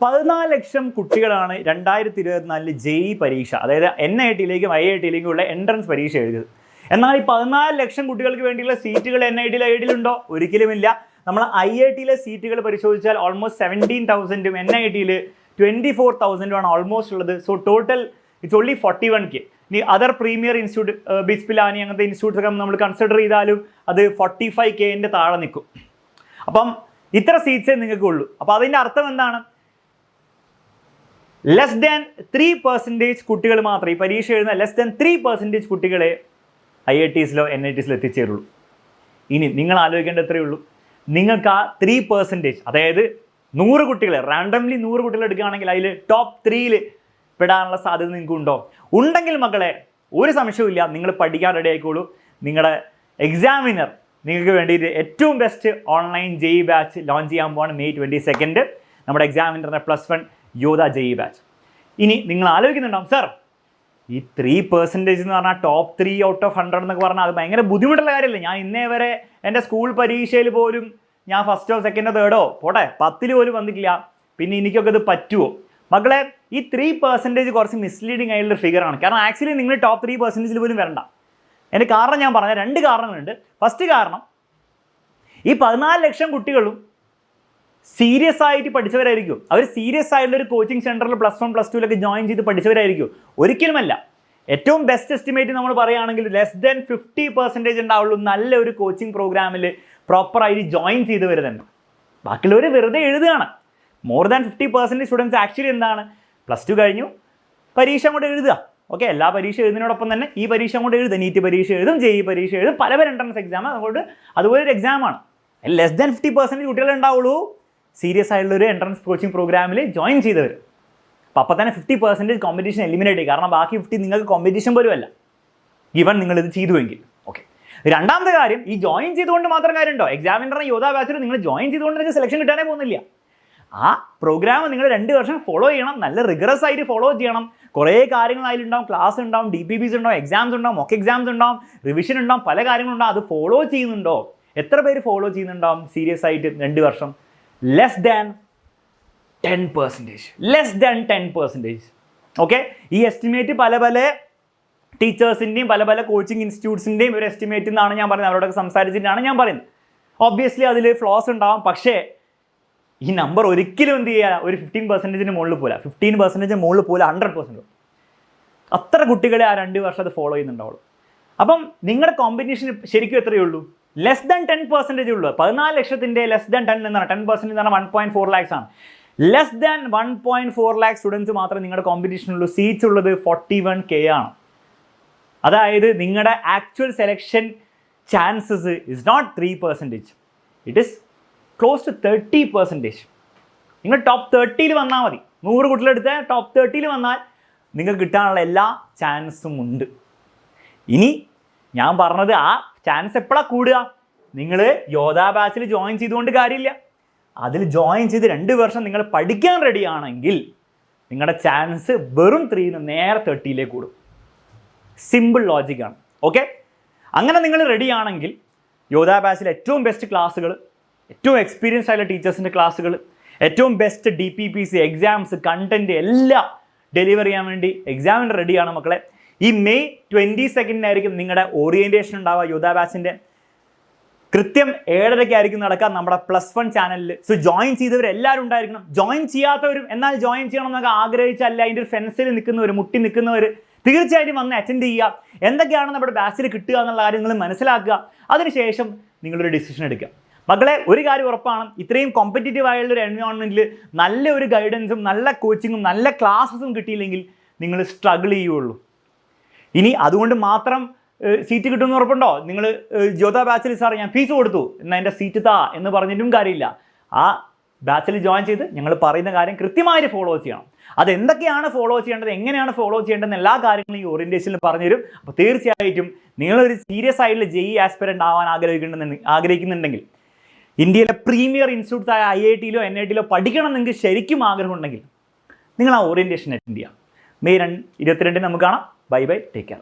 14 ലക്ഷം കുട്ടികളാണ് 2024 ജെഇ പരീക്ഷ, അതായത് NIT-യിലേക്കും IIT-യിലേക്കും ഉള്ള എൻട്രൻസ് പരീക്ഷ എഴുതിയത്. എന്നാൽ ഈ 14 ലക്ഷം കുട്ടികൾക്ക് വേണ്ടിയുള്ള സീറ്റുകൾ NIT-യിലും IIT-യിലും ഉണ്ടോ? ഒരിക്കലുമില്ല. നമ്മൾ IIT-യിലെ സീറ്റുകൾ പരിശോധിച്ചാൽ ഓൾമോസ്റ്റ് 17,000-ഉം NIT-യിൽ 24,000-ഉമാണ് ഓൾമോസ്റ്റ് ഉള്ളത്. So total it's only 41K. ഇനി other premier institute, bits Pilani അങ്ങനത്തെ ഇൻസ്റ്റിറ്റ്യൂട്ട്സ് ഒക്കെ നമ്മൾ കൺസിഡർ ചെയ്താലും അത് 45K-ൻ്റെ താഴെ നിൽക്കും. അപ്പം ഇത്ര സീറ്റ്സേ നിങ്ങൾക്ക് ഉള്ളൂ. അപ്പോൾ അതിൻ്റെ അർത്ഥം എന്താണ്? ലെസ് ദാൻ 3% കുട്ടികൾ മാത്രമേ, ഈ പരീക്ഷ എഴുതുന്ന ലെസ് ദാൻ 3% കുട്ടികളെ IITസിലോ NITസിലോ എത്തിച്ചേരുള്ളൂ. ഇനി നിങ്ങൾ ആലോചിക്കേണ്ട എത്രയേ ഉള്ളൂ, നിങ്ങൾക്ക് ആ 3%, അതായത് 100 കുട്ടികളെ റാൻഡംലി 100 കുട്ടികൾ എടുക്കുകയാണെങ്കിൽ അതിൽ ടോപ്പ് 3-ൽ പെടാനുള്ള സാധ്യത നിങ്ങൾക്ക് ഉണ്ടോ? ഉണ്ടെങ്കിൽ മക്കളെ ഒരു സംശയവുമില്ല, നിങ്ങൾ പഠിക്കാൻ റെഡി ആയിക്കോളൂ. നിങ്ങളുടെ എക്സാമിനർ നിങ്ങൾക്ക് വേണ്ടിയിട്ട് ഏറ്റവും best online JEE batch launch ചെയ്യാൻ പോവാണ് May 22. നമ്മുടെ എക്സാമിനറിൻ്റെ +1 യോധ ജെഇ ബാച്ച്. ഇനി നിങ്ങൾ ആലോചിക്കുന്നുണ്ടാവും, സർ ഈ 3% എന്ന് പറഞ്ഞാൽ ടോപ്പ് 3 ഔട്ട് ഓഫ് 100 എന്നൊക്കെ പറഞ്ഞാൽ അത് ഭയങ്കര ബുദ്ധിമുട്ടുള്ള കാര്യമല്ലേ? ഞാൻ ഇന്നേ വരെ എൻ്റെ സ്കൂൾ പരീക്ഷയിൽ പോലും ഞാൻ ഫസ്റ്റോ സെക്കൻഡോ തേർഡോ പോട്ടെ 10-ൽ പോലും വന്നിട്ടില്ല, പിന്നെ എനിക്കൊക്കെ ഇത് പറ്റുമോ? മക്കളെ, ഈ 3% കുറച്ച് മിസ്ലീഡിങ് ആയിട്ടുള്ള ഫിഗറാണ്. കാരണം ആക്ച്വലി നിങ്ങൾ ടോപ്പ് 3%-ൽ പോലും വരണ്ട. എൻ്റെ കാരണം ഞാൻ പറഞ്ഞ 2 കാരണങ്ങളുണ്ട്. ഫസ്റ്റ് കാരണം, ഈ 14 ലക്ഷം കുട്ടികളും സീരിയസ് ആയിട്ട് പഠിച്ചവരായിരിക്കും. അവർ സീരിയസ് ആയിട്ടുള്ളൊരു കോച്ചിങ് സെൻറ്ററിൽ +1 +2-ലൊക്കെ ജോയിൻ ചെയ്ത് പഠിച്ചവരായിരിക്കും. ഒരിക്കലുമല്ല. ഏറ്റവും ബെസ്റ്റ് എസ്റ്റിമേറ്റ് നമ്മൾ പറയുകയാണെങ്കിൽ ലെസ് ദാൻ 50% ഉണ്ടാവുള്ളൂ നല്ലൊരു കോച്ചിങ് പ്രോഗ്രാമിൽ പ്രോപ്പറായിട്ട് ജോയിൻ ചെയ്തവർ തന്നെ. ബാക്കിയുള്ളവർ വെറുതെ എഴുതുകയാണ്. മോർ ദാൻ 50% സ്റ്റുഡൻസ് ആക്ച്വലി എന്താണ്, +2 കഴിഞ്ഞു പരീക്ഷ അങ്ങോട്ട് എഴുതുക. ഓക്കെ, എല്ലാ പരീക്ഷ എഴുതുന്നതിനോടൊപ്പം തന്നെ ഈ പരീക്ഷ അങ്ങോട്ട് എഴുതുക. നീറ്റ് പരീക്ഷ എഴുതും, ജെഇ പരീക്ഷ എഴുതും, പല എൻട്രൻസ് എക്സാം. അതുകൊണ്ട് അതുപോലെ ഒരു എക്സാമാണ്. ലെസ് ദാൻ 50% കുട്ടികളെ ഉണ്ടാവുള്ളൂ സീരിയസ് ആയിട്ടുള്ളൊരു എൻട്രൻസ് കോച്ചിങ് പ്രോഗ്രാമിൽ ജോയിൻ ചെയ്തവർ. അപ്പോൾ തന്നെ 50% കോമ്പറ്റീഷൻ എലിമിനേറ്റ് ചെയ്യും. കാരണം ബാക്കി 50 നിങ്ങൾക്ക് കോമ്പറ്റീഷൻ പോലും അല്ല, ഗിവൺ നിങ്ങളിത് ചെയ്തുവെങ്കിൽ. ഓക്കെ, രണ്ടാമത്തെ കാര്യം, ഈ ജോയിൻ ചെയ്തുകൊണ്ട് മാത്രം കാര്യമുണ്ടോ? എക്സാമിനറിനെ യോധ ബാച്ചിൽ നിങ്ങൾ ജോയിൻ ചെയ്തുകൊണ്ട് നിങ്ങൾക്ക് സെലക്ഷൻ കിട്ടാനേ പോകുന്നില്ല. ആ പ്രോഗ്രാം നിങ്ങൾ 2 വർഷം ഫോളോ ചെയ്യണം, നല്ല റിഗറസ് ആയിട്ട് ഫോളോ ചെയ്യണം. കുറേ കാര്യങ്ങൾ അതിലുണ്ടാവും, ക്ലാസ് ഉണ്ടാവും, DPPs ഉണ്ടാവും, എക്സാംസ് ഉണ്ടാവും, മോക്ക് എക്സാംസ് ഉണ്ടാവും, റിവിഷൻ ഉണ്ടാവും, പല കാര്യങ്ങളുണ്ടാവും. അത് ഫോളോ ചെയ്യുന്നുണ്ടോ? എത്ര പേര് ഫോളോ ചെയ്യുന്നുണ്ടാവും സീരിയസ് ആയിട്ട് 2 വർഷം? Less than 10%. Less than 10%. Okay, ഈ എസ്റ്റിമേറ്റ് പല ടീച്ചേഴ്സിൻ്റെയും പല കോച്ചിങ് ഇൻസ്റ്റിറ്റ്യൂട്ട്സിൻ്റെയും ഒരു എസ്റ്റിമേറ്റ് എന്നാണ് ഞാൻ പറയുന്നത്. അവരോടൊക്കെ സംസാരിച്ചിട്ടാണ് ഞാൻ പറയുന്നത്. ഒബ്വിയസ്ലി അതിൽ ഫ്ലോസ് ഉണ്ടാവും, പക്ഷേ ഈ നമ്പർ ഒരിക്കലും എന്ത് ചെയ്യുക, ഒരു 15%-ന് മുകളിൽ പോലെ, 15%-ന് മുകളിൽ പോലെ 100%. അത്ര കുട്ടികളെ ആ 2 വർഷം അത് ഫോളോ ചെയ്യുന്നുണ്ടാവുള്ളൂ. അപ്പം നിങ്ങളുടെ കോമ്പറ്റീഷൻ ശരിക്കും എത്രയേ ഉള്ളൂ? ലെസ് ദാൻ 10% ഉള്ളൂ. 14 ലക്ഷത്തിൻ്റെ ലെസ് ദാൻ 10 എന്നാണ്, 10% എന്ന് പറഞ്ഞാൽ 1.4 lakhs ആണ്. ലെസ് ദാൻ 1.4 lakh സ്റ്റുഡൻസ് മാത്രമേ നിങ്ങളുടെ കോമ്പറ്റീഷനുള്ളൂ. സീറ്റ്സ് ഉള്ളത് 41K ആണ്. അതായത് നിങ്ങളുടെ actual selection chances is not 3%, it is close to 30%. നിങ്ങൾ ടോപ്പ് 30-ൽ വന്നാൽ മതി. 100 കുട്ടികളെടുത്ത് ടോപ്പ് 30-ൽ വന്നാൽ നിങ്ങൾക്ക് കിട്ടാനുള്ള എല്ലാ ചാൻസും ഉണ്ട്. ഇനി ഞാൻ പറഞ്ഞത് ആ ചാൻസ് എപ്പോഴാണ് കൂടുക? നിങ്ങൾ യോധ ബാച്ചിൽ ജോയിൻ ചെയ്തുകൊണ്ട് കാര്യമില്ല. അതിൽ ജോയിൻ ചെയ്ത് 2 വർഷം നിങ്ങൾ പഠിക്കാൻ റെഡിയാണെങ്കിൽ നിങ്ങളുടെ ചാൻസ് വെറും 3-ന്ന് നേരെ 30-ലേക്ക് കൂടും. സിമ്പിൾ ലോജിക്കാണ്. ഓക്കെ, അങ്ങനെ നിങ്ങൾ റെഡിയാണെങ്കിൽ യോധ ബാച്ചിൽ ഏറ്റവും ബെസ്റ്റ് ക്ലാസ്സുകൾ, ഏറ്റവും എക്സ്പീരിയൻസ് ആയിട്ടുള്ള ടീച്ചേഴ്സിൻ്റെ ക്ലാസ്സുകൾ, ഏറ്റവും ബെസ്റ്റ് DPPs, എക്സാംസ്, കണ്ടൻറ്റ് എല്ലാം ഡെലിവർ ചെയ്യാൻ വേണ്ടി എക്സാമിന് റെഡിയാണ് മക്കളെ. ഈ May 22-നായിരിക്കും നിങ്ങളുടെ ഓറിയൻറ്റേഷൻ ഉണ്ടാവുക യോധ ബാച്ചിൻ്റെ. കൃത്യം 7:30-ക്കായിരിക്കും നടക്കുക നമ്മുടെ +1 ചാനലിൽ. സോ ജോയിൻ ചെയ്തവരെല്ലാവരും ഉണ്ടായിരിക്കണം. ജോയിൻ ചെയ്യാത്തവരും എന്നാൽ ജോയിൻ ചെയ്യണം എന്നൊക്കെ ആഗ്രഹിച്ചല്ല അതിൻ്റെ ഒരു ഫെൻസിൽ നിൽക്കുന്നവർ, മുട്ടി നിൽക്കുന്നവർ തീർച്ചയായിട്ടും വന്ന് അറ്റൻഡ് ചെയ്യുക. എന്തൊക്കെയാണ് നമ്മുടെ ബാച്ചിൽ കിട്ടുക എന്നുള്ള കാര്യങ്ങൾ മനസ്സിലാക്കുക. അതിനുശേഷം നിങ്ങളൊരു ഡിസിഷൻ എടുക്കുക. മക്കളെ, ഒരു കാര്യം ഉറപ്പാണ്, ഇത്രയും കോമ്പറ്റീറ്റീവ് ആയുള്ളൊരു എൻവയോൺമെൻറ്റിൽ നല്ലൊരു ഗൈഡൻസും നല്ല കോച്ചിങ്ങും നല്ല ക്ലാസ്സസും കിട്ടിയില്ലെങ്കിൽ നിങ്ങൾ സ്ട്രഗിൾ ചെയ്യുള്ളൂ. ഇനി അതുകൊണ്ട് മാത്രം സീറ്റ് കിട്ടുമെന്ന് ഉറപ്പുണ്ടോ? നിങ്ങൾ യോധ ബാച്ചിൽ സാർ ഞാൻ ഫീസ് കൊടുത്തു എന്നാൽ എൻ്റെ സീറ്റ് താ എന്ന് പറഞ്ഞിട്ടും കാര്യമില്ല. ആ ബാച്ചിൽ ജോയിൻ ചെയ്ത് ഞങ്ങൾ പറയുന്ന കാര്യം കൃത്യമായിട്ട് ഫോളോ ചെയ്യണം. അതെന്തൊക്കെയാണ് ഫോളോ ചെയ്യേണ്ടത്, എങ്ങനെയാണ് ഫോളോ ചെയ്യേണ്ടതെന്ന് എല്ലാ കാര്യങ്ങളും ഈ ഓറിയൻറ്റേഷനിൽ പറഞ്ഞുതരും. അപ്പോൾ തീർച്ചയായിട്ടും നിങ്ങളൊരു സീരിയസ് ആയിട്ടുള്ള ജെഇ ആസ്പിറൻ്റ് ആവാൻ ആഗ്രഹിക്കുന്നുണ്ടെങ്കിൽ, ഇന്ത്യയിലെ പ്രീമിയർ ഇൻസ്റ്റിറ്റ്യൂട്ട്സ് ആയ IIT-യിലോ NIT-യിലോ പഠിക്കണം എന്ന് നിങ്ങൾക്ക് ശരിക്കും ആഗ്രഹമുണ്ടെങ്കിൽ നിങ്ങൾ ആ ഓറിയൻറ്റേഷൻ അറ്റൻഡ് ചെയ്യാം. May 22 നമുക്ക് കാണാം. Bye bye, take care.